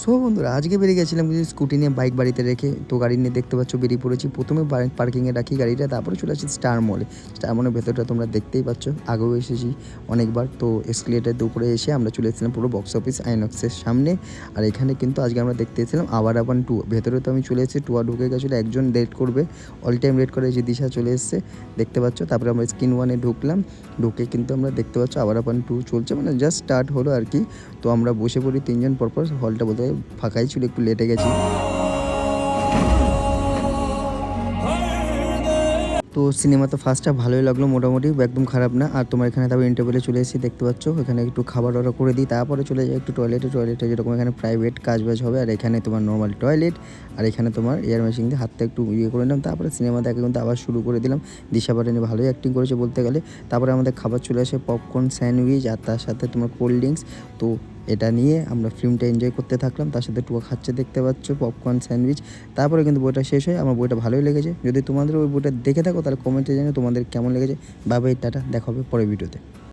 So বন্ধুরা আজকে বেরিয়ে গেছিলাম কিছু স্কুটি নিয়ে, বাইক বাড়িতে রেখে। তো গাড়ি নিয়ে দেখতে পাচ্ছ বেরিয়ে পড়েছি। প্রথমে পার্কিংয়ে রাখি গাড়িটা, তারপরে চলে আসি স্টার মলে। স্টার মলের ভেতরটা তোমরা দেখতেই পাচ্ছ, আগেও এসেছি অনেকবার। তো এসকেলেটার উপরে এসে আমরা চলে এসেছিলাম পুরো বক্স অফিস আইনক্সের সামনে। আর এখানে কিন্তু আজকে আমরা দেখতে এসেছিলাম আওয়ারাপান 2। ভেতরে তো আমি চলে এসেছি, টুয়া ঢুকে গেছিলো, একজন রেড করবে, অল টাইম রেড করে, যে দিশা চলে এসছে দেখতে পাচ্ছ। তারপরে আমরা স্ক্রিন 1-এ ঢুকলাম, ঢুকে কিন্তু আমরা দেখতে পাচ্ছ আওয়ারাপান 2 চলছে, মানে জাস্ট স্টার্ট হলো আর কি। তো আমরা বসে পড়ি তিনজন পরপর। হলটা বলতে ফাঁকাই ছিল, একটু লেটে গেছি। তো সিনেমা তো ফার্স্টটা ভালোই লাগলো মোটামুটি, একদম খারাপ না। আর তোমার এখানে তারপর ইন্টারভেলে চলে এসেছি, দেখতে পাচ্ছ এখানে একটু খাবার অর্ডার করে দিই, তারপরে চলে যাই একটু টয়লেটে যেরকম এখানে প্রাইভেট কাজবাজ হবে। আর এখানে তোমার নর্মাল টয়লেট, আর এখানে তোমার এয়ার মেশিন দিয়ে হাতটা একটু করে নিলাম। তারপরে সিনেমা দেখা কিন্তু আবার শুরু করে দিলাম। দিশা পাটানি ভালোই অ্যাক্টিং করেছে বলতে গেলে। তারপরে আমাদের খাবার চলে আসে, পপকর্ন, স্যান্ডউইচ, আর তার সাথে তোমার কোল্ড ড্রিঙ্কস। তো এটা নিয়ে আমরা ফিল্মটা এনজয় করতে থাকলাম, তার সাথে টুয়া খাচ্ছে দেখতে পাচ্ছ পপকর্ন, স্যান্ডউইচ। তারপরে কিন্তু বইটা শেষ হয়, আমার বইটা ভালোই লেগেছে। যদি তোমাদের ওই বইটা দেখে থাকো তাহলে কমেন্টে জানিও তোমাদের কেমন লেগেছে। বাই বাই, টাটা, দেখা হবে পরের ভিডিওতে।